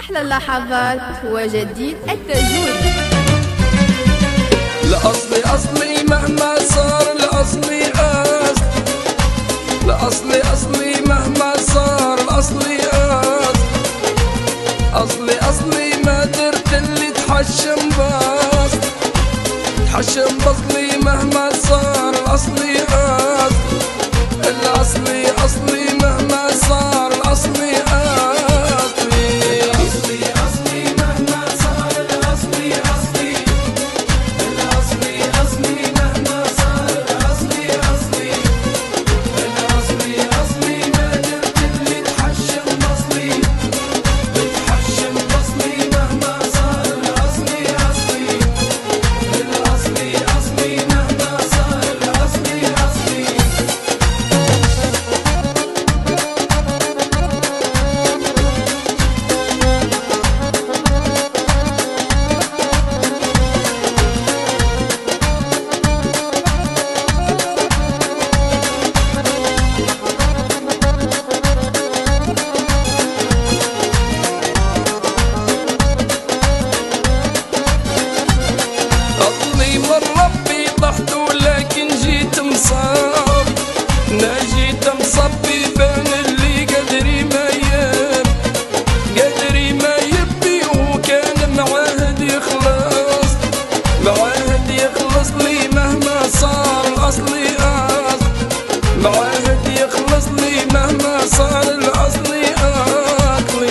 أحلى اللحظات وجديد التجود. الأصلي أصلي مهما صار، الأصلي أصل، الأصلي أصلي مهما صار، الأصلي أصل، أصلي أصلي ما درت اللي تحشم باص، تحشم بصلي مهما صار، الأصلي أصل، الأصلي أصلي مهما صار، الأصلي أصلي. جيت مصبي بين اللي قدري ما يب، قدري ما يبي، وكان معاهد يخلص، معاهد يخلص لي مهما صار، الأصلي أصل، معاهد يخلص لي مهما صار، الأصلي أصلي.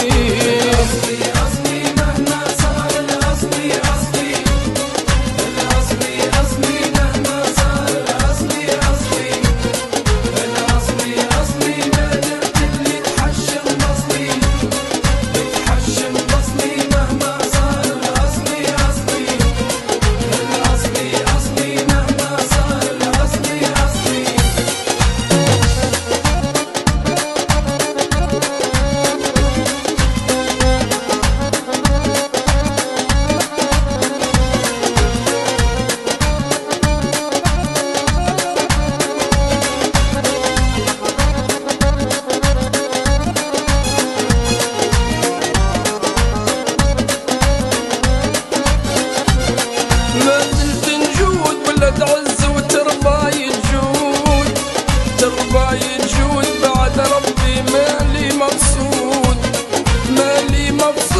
الأصلي أصلي مهما صار، الأصلي أصلي، الأصلي أصلي مهما صار، الأصلي أصلي، الأصلي أصلي ما درت اللي تحشم بصلي، تحشم بصلي مهما صار، الأصلي أصلي، الأصلي أصلي مهما صار، الأصلي أصلي. ما زلت نجود ولا تعز وتربى يجود، تربى يجود بعد ربي مالي مقصود، مالي مقصود.